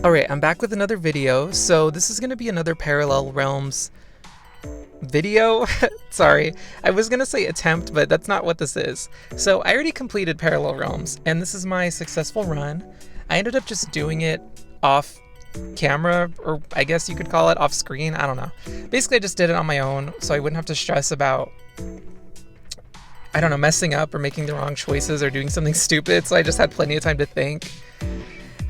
Alright, I'm back with another video. So this is going to be another Parallel Realms video. Sorry, I was going to say attempt, but that's not what this is. So I already completed Parallel Realms, and this is my successful run. I ended up just doing it off camera, or I guess you could call it off screen, I don't know. Basically, I just did it on my own, so I wouldn't have to stress about, I don't know, messing up or making the wrong choices or doing something stupid, so I just had plenty of time to think.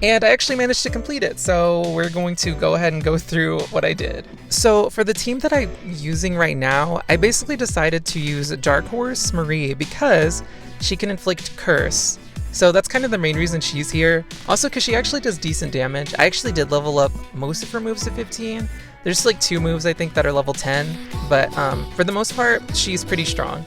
And I actually managed to complete it, so we're going to go ahead and go through what I did. So for the team that I'm using right now, I basically decided to use Dark Horse Marie because she can inflict Curse. So that's kind of the main reason she's here. Also because she actually does decent damage. I actually did level up most of her moves to 15. There's like 2 moves I think that are level 10, but for the most part, she's pretty strong.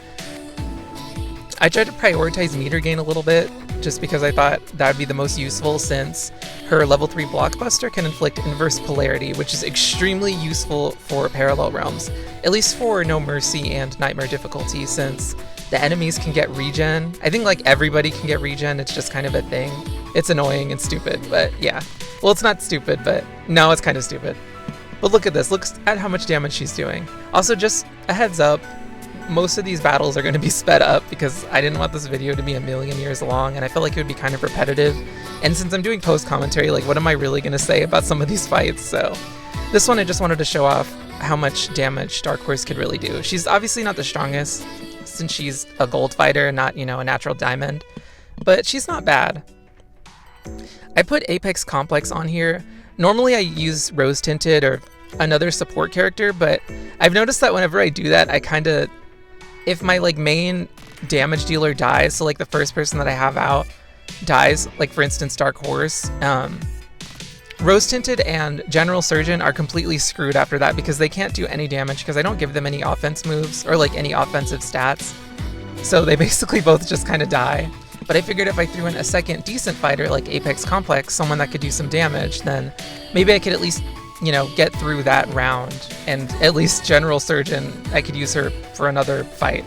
I tried to prioritize meter gain a little bit, just because I thought that would be the most useful since her level 3 blockbuster can inflict inverse polarity, which is extremely useful for Parallel Realms, at least for No Mercy and Nightmare difficulty, since the enemies can get regen. I think like everybody can get regen, it's just kind of a thing. It's annoying and stupid, but yeah. Well, it's not stupid, but no, it's kind of stupid. But look at this, look at how much damage she's doing. Also, just a heads up, most of these battles are going to be sped up because I didn't want this video to be a million years long, and I felt like it would be kind of repetitive. And since I'm doing post commentary, like what am I really going to say about some of these fights? So this one I just wanted to show off how much damage Dark Horse could really do. She's obviously not the strongest since she's a gold fighter and not, you know, a natural diamond, but she's not bad. I put Apex Complex on here. Normally I use Rose Tinted or another support character, but I've noticed that whenever I do that, I kind of, if my like main damage dealer dies, so like the first person that I have out dies, like for instance Dark Horse, Rose Tinted and General Surgeon are completely screwed after that because they can't do any damage because I don't give them any offense moves or like any offensive stats. So they basically both just kind of die. But I figured if I threw in a second decent fighter like Apex Complex, someone that could do some damage, then maybe I could at least, you know, get through that round, and at least General Surgeon, I could use her for another fight.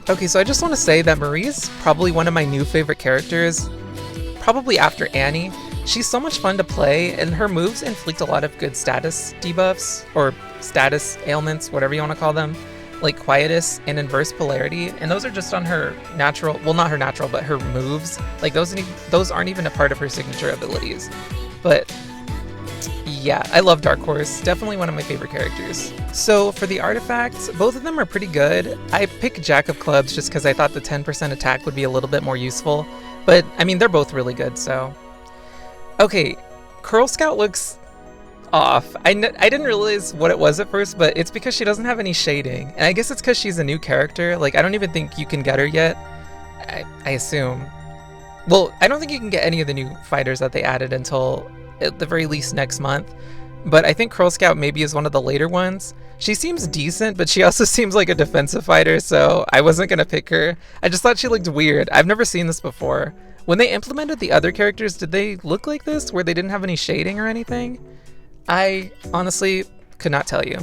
Okay, so I just want to say that Marie's probably one of my new favorite characters, probably after Annie. She's so much fun to play, and her moves inflict a lot of good status debuffs, or status ailments, whatever you want to call them, like Quietus and Inverse Polarity, and those are just on her natural, well not her natural, but her moves. Like those aren't even a part of her signature abilities. But yeah, I love Dark Horse, definitely one of my favorite characters. So for the artifacts, both of them are pretty good. I picked Jack of Clubs just because I thought the 10% attack would be a little bit more useful, but I mean, they're both really good, so. Okay, Curl Scout looks off. I didn't realize what it was at first, but it's because she doesn't have any shading, and I guess it's because she's a new character. Like, I don't even think you can get her yet, I assume. Well, I don't think you can get any of the new fighters that they added until at the very least next month, but I think Curl Scout maybe is one of the later ones. She seems decent, but she also seems like a defensive fighter, so I wasn't gonna pick her. I just thought she looked weird. I've never seen this before. When they implemented the other characters, did they look like this, where they didn't have any shading or anything? I honestly could not tell you.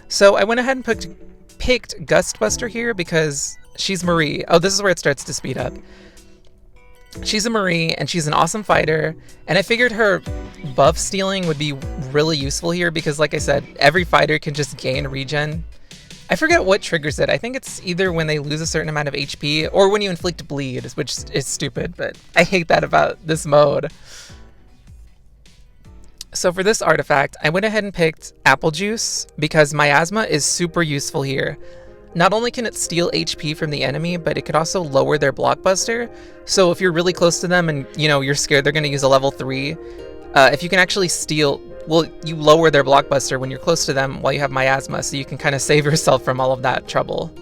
So I went ahead and picked Gustbuster here because she's Marie. Oh, this is where it starts to speed up. She's a Marie, and she's an awesome fighter, and I figured her buff stealing would be really useful here because, like I said, every fighter can just gain regen. I forget what triggers it. I think it's either when they lose a certain amount of HP or when you inflict bleed, which is stupid, but I hate that about this mode. So for this artifact, I went ahead and picked Apple Juice because Miasma is super useful here. Not only can it steal HP from the enemy, but it could also lower their blockbuster. So if you're really close to them and, you know, you're scared they're going to use a level 3, if you can actually steal, well, you lower their blockbuster when you're close to them while you have Miasma, so you can kind of save yourself from all of that trouble.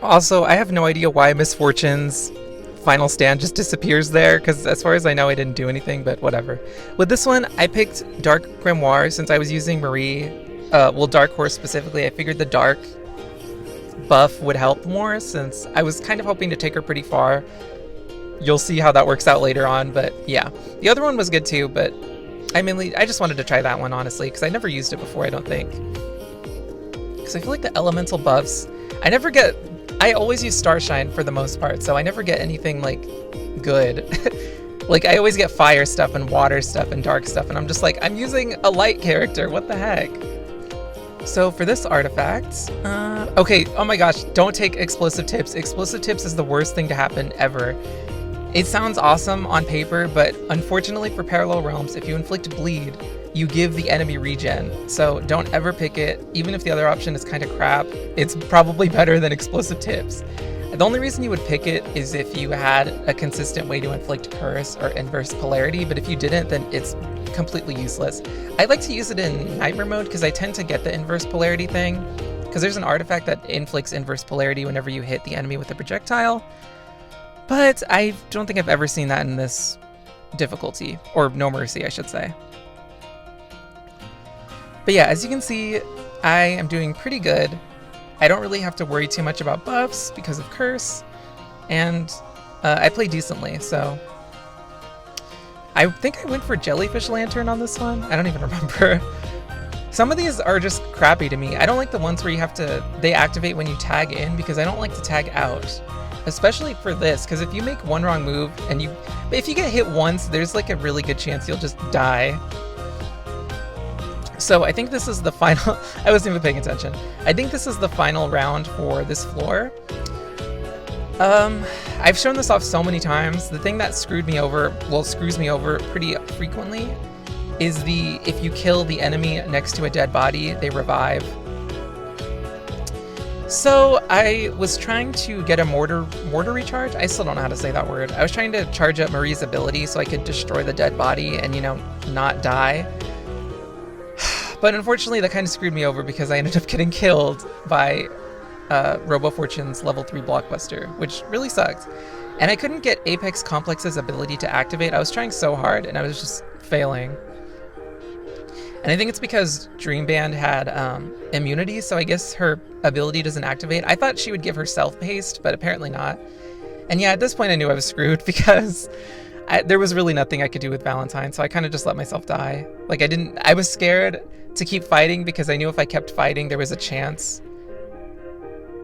Also, I have no idea why Misfortune's final stand just disappears there, because as far as I know, I didn't do anything, but whatever. With this one, I picked Dark Grimoire since I was using Marie. Well, Dark Horse specifically. I figured the dark buff would help more since I was kind of hoping to take her pretty far. You'll see how that works out later on, but yeah. The other one was good too, but I just wanted to try that one, honestly, because I never used it before, I don't think. Because I feel like the elemental buffs, I always use Starshine for the most part, so I never get anything, like, good. Like, I always get fire stuff and water stuff and dark stuff, and I'm just like, I'm using a light character, what the heck? So for this artifact, okay, oh my gosh, don't take explosive tips. Explosive tips is the worst thing to happen ever. It sounds awesome on paper, but unfortunately for Parallel Realms, if you inflict bleed, you give the enemy regen. So don't ever pick it, even if the other option is kind of crap. It's probably better than explosive tips. The only reason you would pick it is if you had a consistent way to inflict curse or inverse polarity, but if you didn't, then it's completely useless. I like to use it in Nightmare mode because I tend to get the inverse polarity thing, because there's an artifact that inflicts inverse polarity whenever you hit the enemy with a projectile, but I don't think I've ever seen that in this difficulty, or No Mercy, I should say. But yeah, as you can see, I am doing pretty good. I don't really have to worry too much about buffs because of curse, and I play decently, so I think I went for Jellyfish Lantern on this one. I don't even remember. Some of these are just crappy to me. I don't like the ones where you have to, they activate when you tag in, because I don't like to tag out, especially for this, because if you make one wrong move and if you get hit once, there's like a really good chance you'll just die. So I think this is the final, I wasn't even paying attention. I think this is the final round for this floor. I've shown this off so many times. The thing that screws me over pretty frequently is if you kill the enemy next to a dead body, they revive. So I was trying to get a mortar recharge. I still don't know how to say that word. I was trying to charge up Marie's ability so I could destroy the dead body and, you know, not die. But unfortunately, that kind of screwed me over because I ended up getting killed by Robo Fortune's level 3 blockbuster, which really sucked. And I couldn't get Apex Complex's ability to activate. I was trying so hard and I was just failing. And I think it's because Dreamband had immunity, so I guess her ability doesn't activate. I thought she would give herself haste, but apparently not. And yeah, at this point I knew I was screwed because there was really nothing I could do with Valentine, so I kind of just let myself die. Like I was scared to keep fighting because I knew if I kept fighting there was a chance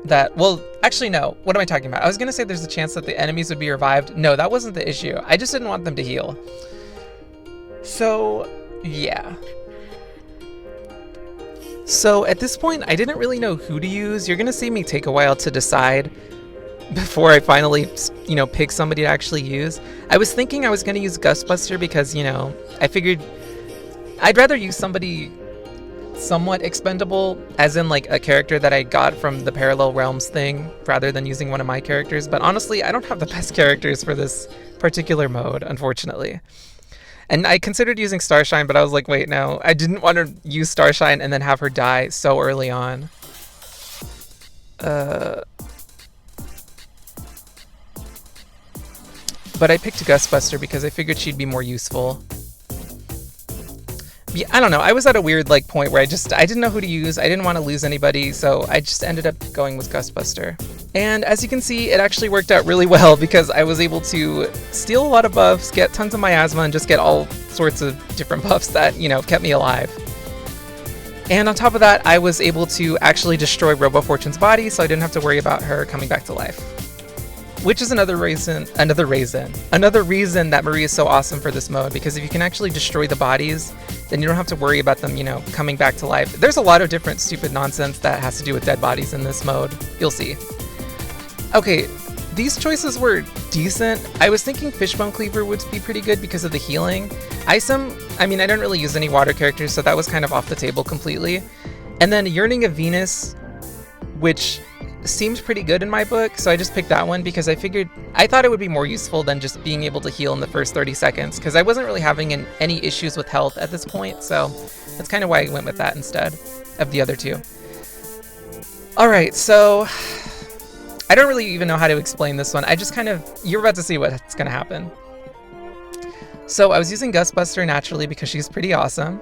that, well, actually no, what am I talking about? I was gonna say there's a chance that the enemies would be revived. No, that wasn't the issue. I just didn't want them to heal. So, yeah. So at this point, I didn't really know who to use. You're gonna see me take a while to decide before I finally, you know, pick somebody to actually use. I was thinking I was gonna use Gustbuster because, you know, I figured I'd rather use somebody somewhat expendable, as in like a character that I got from the Parallel Realms thing, rather than using one of my characters. But honestly, I don't have the best characters for this particular mode, unfortunately. And I considered using Starshine, but I was like, wait, no. I didn't want to use Starshine and then have her die so early on. But I picked Gustbuster because I figured she'd be more useful. Yeah, I don't know. I was at a weird like point where I didn't know who to use. I didn't want to lose anybody, so I just ended up going with Gustbuster. And as you can see, it actually worked out really well because I was able to steal a lot of buffs, get tons of miasma, and just get all sorts of different buffs that, you know, kept me alive. And on top of that, I was able to actually destroy Robo Fortune's body, so I didn't have to worry about her coming back to life. Which is another reason that Marie is so awesome for this mode, because if you can actually destroy the bodies, then you don't have to worry about them, you know, coming back to life. There's a lot of different stupid nonsense that has to do with dead bodies in this mode. You'll see. Okay, these choices were decent. I was thinking Fishbone Cleaver would be pretty good because of the healing. I didn't really use any water characters, so that was kind of off the table completely. And then Yearning of Venus, which seemed pretty good in my book, so I just picked that one because I thought it would be more useful than just being able to heal in the first 30 seconds, because I wasn't really having any issues with health at this point, so that's kind of why I went with that instead of the other two. Alright, so I don't really even know how to explain this one. You're about to see what's going to happen. So I was using Gustbuster naturally because she's pretty awesome,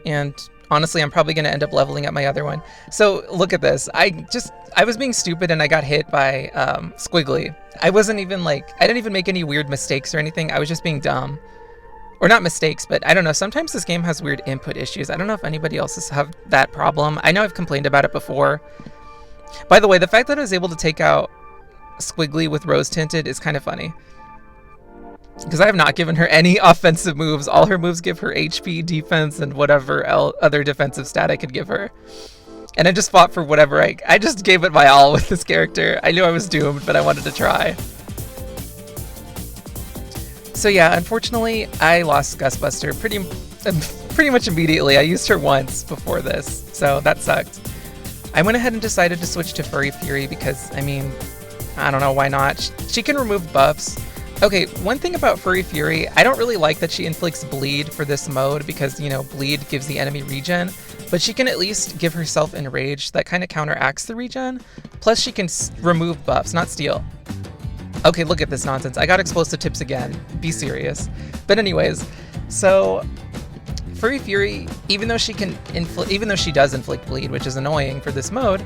and honestly, I'm probably going to end up leveling up my other one. So look at this. I was being stupid and I got hit by Squiggly. I didn't even make any weird mistakes or anything. I was just being dumb. Or not mistakes, but I don't know. Sometimes this game has weird input issues. I don't know if anybody else has had that problem. I know I've complained about it before. By the way, the fact that I was able to take out Squiggly with Rose Tinted is kind of funny. because I have not given her any offensive moves. All her moves give her HP, defense, and whatever other defensive stat I could give her. And I just fought for whatever I just gave it my all with this character. I knew I was doomed, but I wanted to try. So yeah, unfortunately, I lost Gustbuster pretty much immediately. I used her once before this, so that sucked. I went ahead and decided to switch to Furry Fury because, I mean, I don't know, why not? She can remove buffs. Okay, one thing about Furry Fury, I don't really like that she inflicts bleed for this mode because, you know, bleed gives the enemy regen, but she can at least give herself enrage. That kind of counteracts the regen. Plus she can remove buffs, not steal. Okay, look at this nonsense. I got explosive tips again. Be serious. But anyways, so Furry Fury, even though she does inflict bleed, which is annoying for this mode,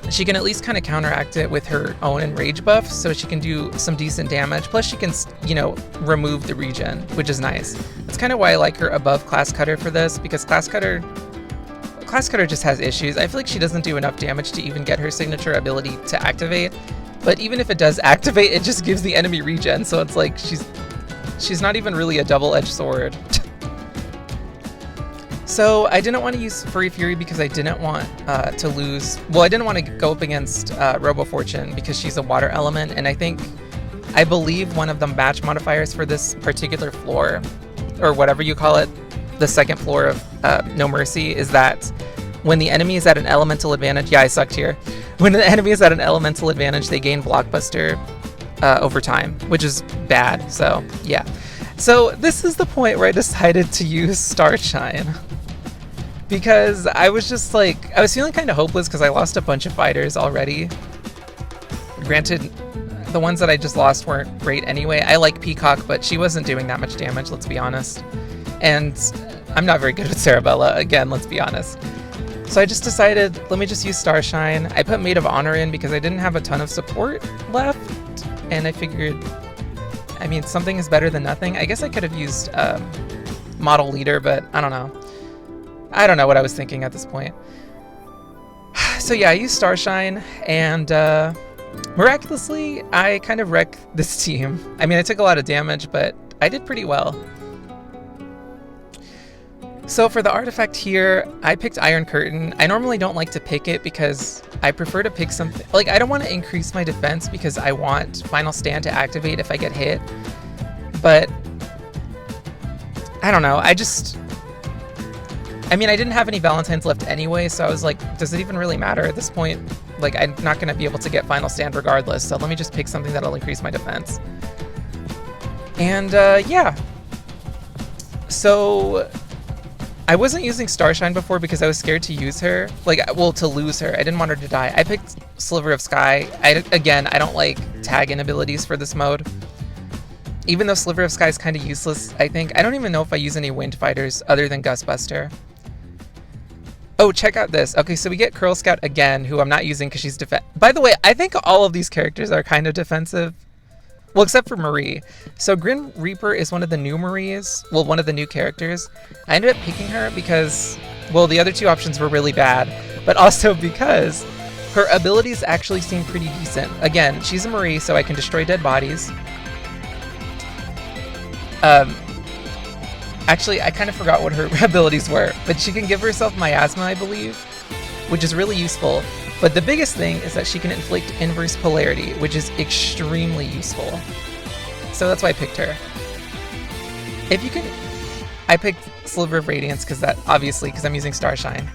she can at least kind of counteract it with her own enrage buff, so she can do some decent damage. Plus she can, you know, remove the regen, which is nice. That's kind of why I like her above Class Cutter for this, because Class Cutter just has issues. I feel like she doesn't do enough damage to even get her signature ability to activate. But even if it does activate, it just gives the enemy regen, so it's like she's not even really a double-edged sword. So I didn't want to use Furry Fury because I didn't want to lose. Well, I didn't want to go up against Robo Fortune because she's a water element, and I believe one of the match modifiers for this particular floor, or whatever you call it, the second floor of No Mercy, is that when the enemy is at an elemental advantage, yeah, I sucked here. When the enemy is at an elemental advantage, they gain Blockbuster over time, which is bad. So yeah. So this is the point where I decided to use Starshine. Because I was just like, I was feeling kind of hopeless because I lost a bunch of fighters already. Granted, the ones that I just lost weren't great anyway. I like Peacock, but she wasn't doing that much damage, let's be honest. And I'm not very good with Cerebella, again, let's be honest. So I just decided, let me just use Starshine. I put Maid of Honor in because I didn't have a ton of support left. And I figured, I mean, something is better than nothing. I guess I could have used Model Leader, but I don't know. I don't know what I was thinking at this point. So yeah, I used Starshine, and miraculously, I kind of wrecked this team. I mean, I took a lot of damage, but I did pretty well. So for the artifact here, I picked Iron Curtain. I normally don't like to pick it because I prefer to pick something... Like, I don't want to increase my defense because I want Final Stand to activate if I get hit. But I don't know, I mean, I didn't have any Valentines left anyway, so I was like, does it even really matter at this point? Like, I'm not going to be able to get Final Stand regardless, so let me just pick something that'll increase my defense. And, yeah. So, I wasn't using Starshine before because I was scared to use her. Like, well, to lose her. I didn't want her to die. I picked Sliver of Sky. Again, I don't like tag-in abilities for this mode. Even though Sliver of Sky is kind of useless, I think. I don't even know if I use any wind fighters other than Gustbuster. Oh, check out this. Okay, so we get Curl Scout again, who I'm not using because she's By the way, I think all of these characters are kind of defensive. Well, except for Marie. So Grim Reaper is one of the new Maries. Well, one of the new characters. I ended up picking her because, well, the other two options were really bad, but also because her abilities actually seem pretty decent. Again, she's a Marie, so I can destroy dead bodies. Actually, I kind of forgot what her abilities were, but she can give herself Miasma, I believe, which is really useful. But the biggest thing is that she can inflict Inverse Polarity, which is extremely useful. So that's why I picked her. If you can... I picked Sliver of Radiance because I'm using Starshine.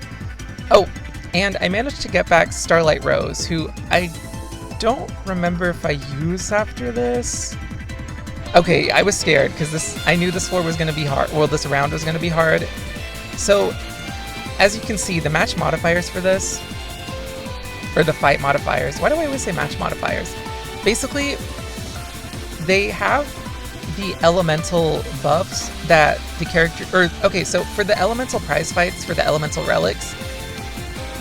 Oh, and I managed to get back Starlight Rose, who I don't remember if I use after this. Okay, I was scared because I knew this floor was going to be hard. Well, this round was going to be hard. So, as you can see, the match modifiers for this, or the fight modifiers. Why do I always say match modifiers? Basically, they have the elemental buffs that the character... okay, so for the elemental prize fights, for the elemental relics,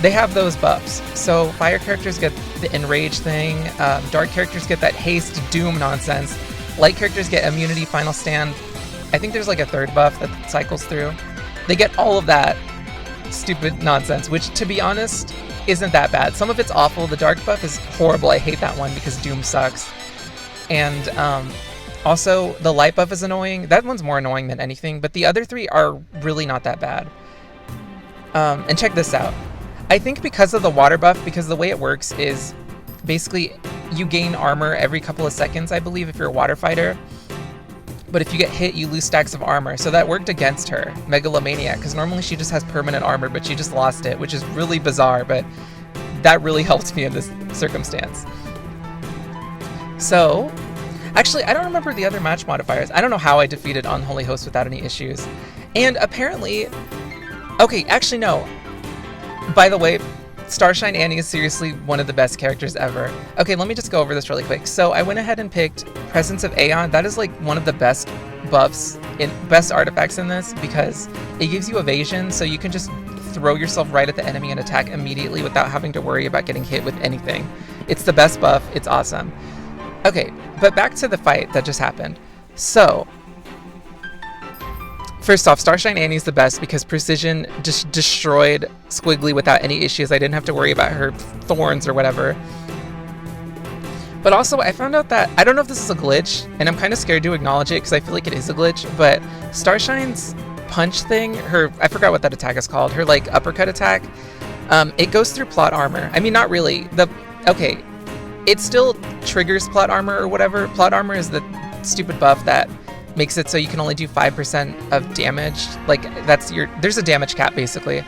they have those buffs. So fire characters get the enrage thing, dark characters get that haste doom nonsense, light characters get immunity, final stand. I think there's like a third buff that cycles through. They get all of that stupid nonsense, which, to be honest, isn't that bad. Some of it's awful. The dark buff is horrible. I hate that one because Doom sucks. And Also, the light buff is annoying. That one's more annoying than anything, but the other three are really not that bad. And check this out. I think because of the water buff, because the way it works is basically you gain armor every couple of seconds, I believe, if you're a water fighter. But if you get hit, you lose stacks of armor. So that worked against her, Megalomaniac, because normally she just has permanent armor, but she just lost it, which is really bizarre, but that really helped me in this circumstance. So, actually, I don't remember the other match modifiers. I don't know how I defeated Unholy Host without any issues. And apparently... Okay, actually, no. By the way, Starshine Annie is seriously one of the best characters ever. Okay, let me just go over this really quick. So I went ahead and picked Presence of Aeon. That is like one of the best buffs, best artifacts in this, because it gives you evasion, so you can just throw yourself right at the enemy and attack immediately without having to worry about getting hit with anything. It's the best buff. It's awesome. Okay, but back to the fight that just happened. So... First off, Starshine Annie's the best because Precision just destroyed Squiggly without any issues. I didn't have to worry about her thorns or whatever. But also, I found out that, I don't know if this is a glitch, and I'm kind of scared to acknowledge it because I feel like it is a glitch, but Starshine's punch thing, I forgot what that attack is called, her like uppercut attack, it goes through plot armor. I mean, not really. Okay, it still triggers plot armor or whatever. Plot armor is the stupid buff that makes it so you can only do 5% of damage. Like, there's a damage cap basically,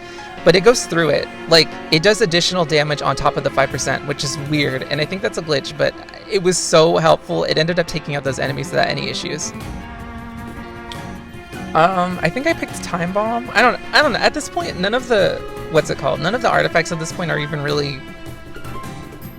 but it goes through it. Like, it does additional damage on top of the 5%, which is weird, and I think that's a glitch, but it was so helpful. It ended up taking out those enemies without any issues. I think I picked Time Bomb. I don't know. At this point, none of the artifacts at this point are even really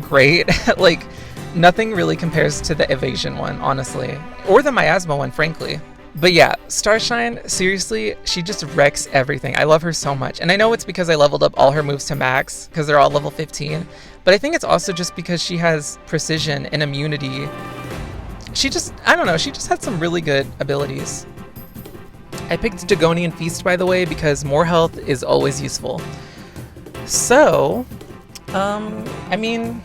great. Like, nothing really compares to the Evasion one, honestly. Or the Miasma one, frankly. But yeah, Starshine, seriously, she just wrecks everything. I love her so much. And I know it's because I leveled up all her moves to max, because they're all level 15. But I think it's also just because she has precision and immunity. I don't know, she just had some really good abilities. I picked Dagonian Feast, by the way, because more health is always useful. So, I mean...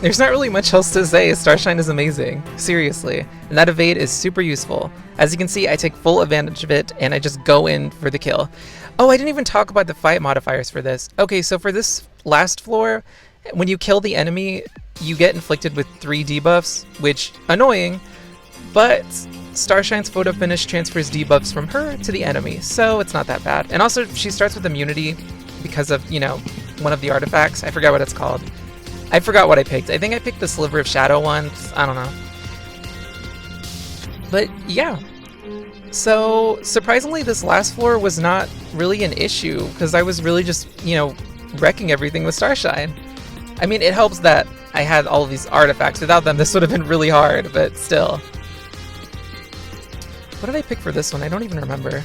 There's not really much else to say. Starshine is amazing. Seriously. And that evade is super useful. As you can see, I take full advantage of it, and I just go in for the kill. Oh, I didn't even talk about the fight modifiers for this. Okay, so for this last floor, when you kill the enemy, you get inflicted with 3 debuffs, which, annoying, but Starshine's photo finish transfers debuffs from her to the enemy, so it's not that bad. And also, she starts with immunity because of, you know, one of the artifacts. I forgot what it's called. I forgot what I picked. I think I picked the Sliver of Shadow one. I don't know. But yeah. So, surprisingly, this last floor was not really an issue, because I was really just, you know, wrecking everything with Starshine. I mean, it helps that I had all of these artifacts. Without them, this would have been really hard, but still. What did I pick for this one? I don't even remember.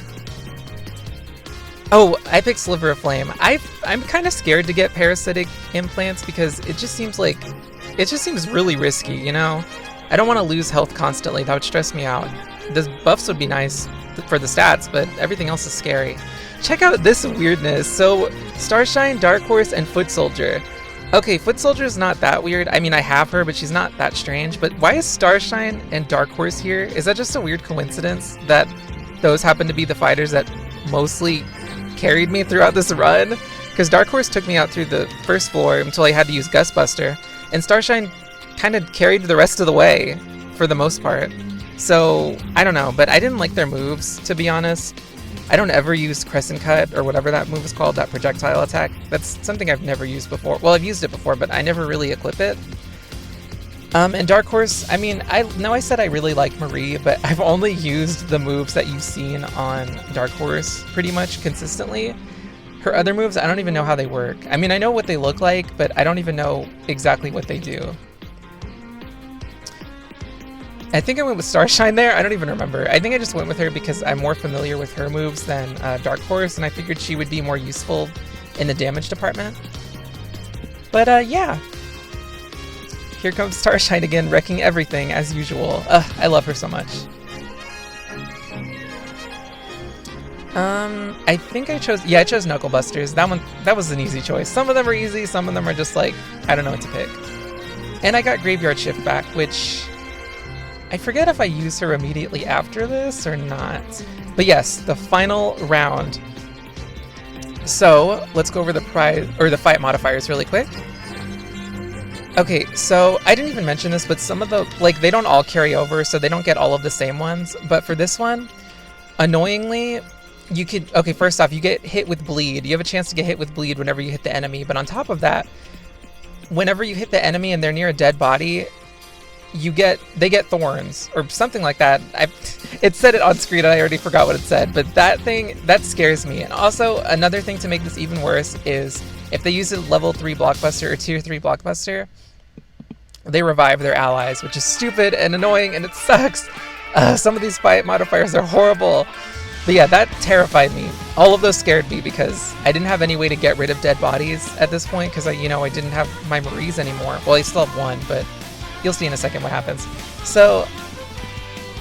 Oh, I picked Sliver of Flame. I'm kind of scared to get parasitic implants because it just seems really risky, you know? I don't want to lose health constantly. That would stress me out. The buffs would be nice for the stats, but everything else is scary. Check out this weirdness. So, Starshine, Dark Horse, and Foot Soldier. Okay, Foot Soldier is not that weird. I mean, I have her, but she's not that strange. But why is Starshine and Dark Horse here? Is that just a weird coincidence that those happen to be the fighters that mostly carried me throughout this run? Because Dark Horse took me out through the first floor until I had to use Gustbuster, and Starshine kind of carried the rest of the way for the most part. So, I don't know, but I didn't like their moves, to be honest. I don't ever use Crescent Cut, or whatever that move is called, that projectile attack. That's something I've never used before. Well, I've used it before, but I never really equip it. And Dark Horse, I mean, I know I said I really like Marie, but I've only used the moves that you've seen on Dark Horse pretty much consistently. Her other moves, I don't even know how they work. I mean, I know what they look like, but I don't even know exactly what they do. I think I went with Starshine there. I don't even remember. I think I just went with her because I'm more familiar with her moves than Dark Horse, and I figured she would be more useful in the damage department. But yeah. Here comes Starshine again, wrecking everything as usual. I love her so much. I think I chose Knuckle Busters. That was an easy choice. Some of them are easy, some of them are just like, I don't know what to pick. And I got Graveyard Shift back, which I forget if I use her immediately after this or not. But yes, the final round. So let's go over the prize or the fight modifiers really quick. Okay, so I didn't even mention this, but some of the, like, they don't all carry over, so they don't get all of the same ones. But for this one, annoyingly, you could, okay, first off, you get hit with bleed. You have a chance to get hit with bleed whenever you hit the enemy. But on top of that, whenever you hit the enemy and they're near a dead body, they get thorns or something like that. It said it on screen and I already forgot what it said, but that scares me. And also another thing to make this even worse is if they use a level 3 blockbuster or tier 3 blockbuster, they revive their allies, which is stupid and annoying and it sucks. Some of these fight modifiers are horrible. But yeah, that terrified me. All of those scared me because I didn't have any way to get rid of dead bodies at this point because I didn't have my Maries anymore. Well, I still have one, but you'll see in a second what happens. So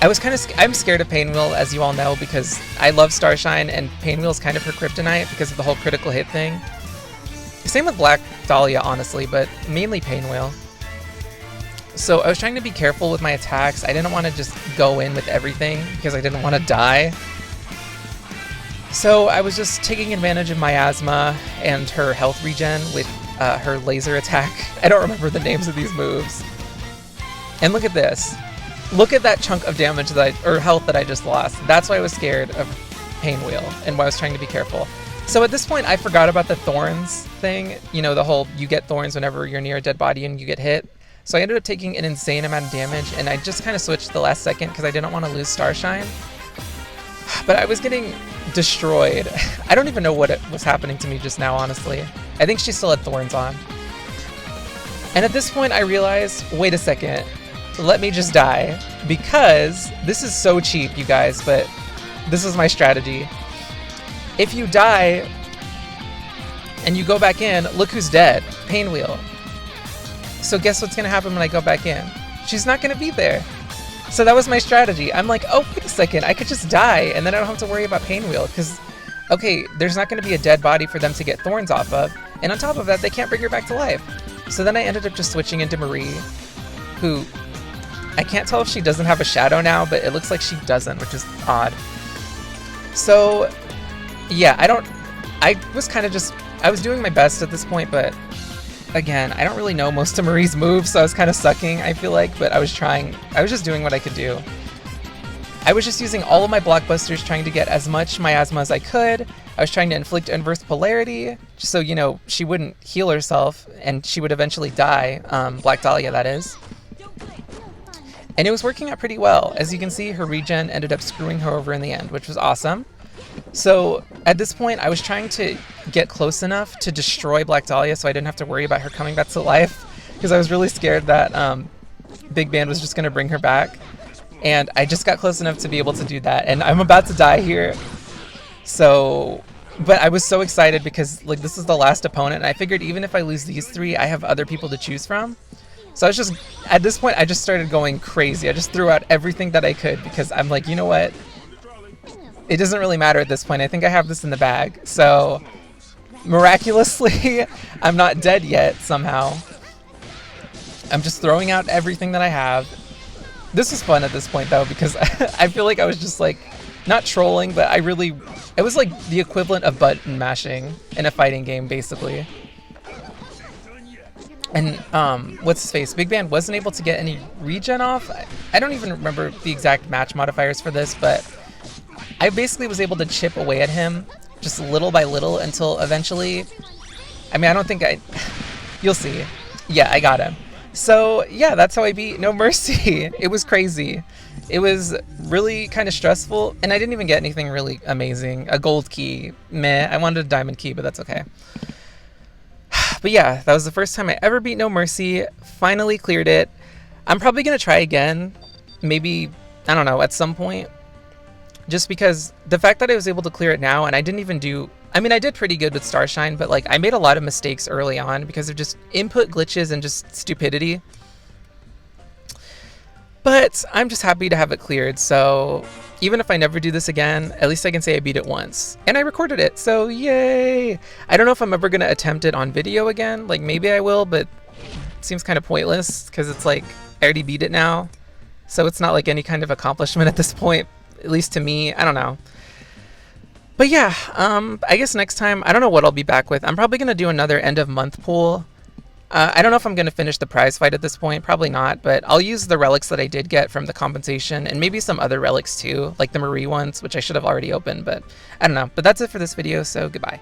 I'm scared of Painwheel, as you all know, because I love Starshine and Painwheel's kind of her kryptonite because of the whole critical hit thing. Same with Black Dahlia, honestly, but mainly Painwheel. So I was trying to be careful with my attacks. I didn't want to just go in with everything because I didn't want to die. So I was just taking advantage of Miasma and her health regen with her laser attack. I don't remember the names of these moves. And look at this. Look at that chunk of damage or health that I just lost. That's why I was scared of Painwheel and why I was trying to be careful. So at this point, I forgot about the thorns thing. The whole you get thorns whenever you're near a dead body and you get hit. So I ended up taking an insane amount of damage, and I just kind of switched the last second because I didn't want to lose Starshine. But I was getting destroyed. I don't even know what was happening to me just now, honestly. I think she still had thorns on. And at this point, I realized, wait a second, let me just die. Because this is so cheap, you guys, but this is my strategy. If you die and you go back in, look who's dead. Painwheel. So guess what's going to happen when I go back in? She's not going to be there. So that was my strategy. I'm like, oh, wait a second. I could just die, and then I don't have to worry about Painwheel. Because, okay, there's not going to be a dead body for them to get thorns off of. And on top of that, they can't bring her back to life. So then I ended up just switching into Marie, who I can't tell if she doesn't have a shadow now, but it looks like she doesn't, which is odd. So, yeah, I was doing my best at this point, but again, I don't really know most of Marie's moves, so I was kind of sucking, I feel like, but I was just doing what I could do. I was just using all of my blockbusters, trying to get as much miasma as I could. I was trying to inflict inverse polarity, just so, she wouldn't heal herself, and she would eventually die, Black Dahlia, that is. And it was working out pretty well. As you can see, her regen ended up screwing her over in the end, which was awesome. So at this point, I was trying to get close enough to destroy Black Dahlia so I didn't have to worry about her coming back to life, because I was really scared that Big Band was just going to bring her back. And I just got close enough to be able to do that, and I'm about to die here. So, but I was so excited because this is the last opponent, and I figured even if I lose these three, I have other people to choose from. So I was just, at this point, I just started going crazy. I just threw out everything that I could because I'm like, you know what? It doesn't really matter at this point. I think I have this in the bag. So miraculously, I'm not dead yet somehow. I'm just throwing out everything that I have. This was fun at this point though, because I feel like I was just not trolling, but it was like the equivalent of button mashing in a fighting game, basically. And what's his face? Big Band wasn't able to get any regen off. I don't even remember the exact match modifiers for this, but I basically was able to chip away at him just little by little until eventually, I don't think you'll see. Yeah, I got him. So yeah, that's how I beat No Mercy. It was crazy. It was really kind of stressful, and I didn't even get anything really amazing. A gold key, meh. I wanted a diamond key, but that's okay. But yeah, that was the first time I ever beat No Mercy. Finally cleared it. I'm probably going to try again. Maybe, I don't know, at some point. Just because the fact that I was able to clear it now, and I didn't even do... I did pretty good with Starshine, but I made a lot of mistakes early on because of just input glitches and just stupidity. But I'm just happy to have it cleared, so even if I never do this again, at least I can say I beat it once. And I recorded it, so yay! I don't know if I'm ever going to attempt it on video again. Maybe I will, but it seems kind of pointless because it's I already beat it now. so it's not like any kind of accomplishment at this point, at least to me. I don't know. But yeah, I guess next time, I don't know what I'll be back with. I'm probably going to do another end of month pool. I don't know if I'm going to finish the prize fight at this point, probably not, but I'll use the relics that I did get from the compensation, and maybe some other relics too, like the Marie ones, which I should have already opened, but I don't know. But that's it for this video, so goodbye.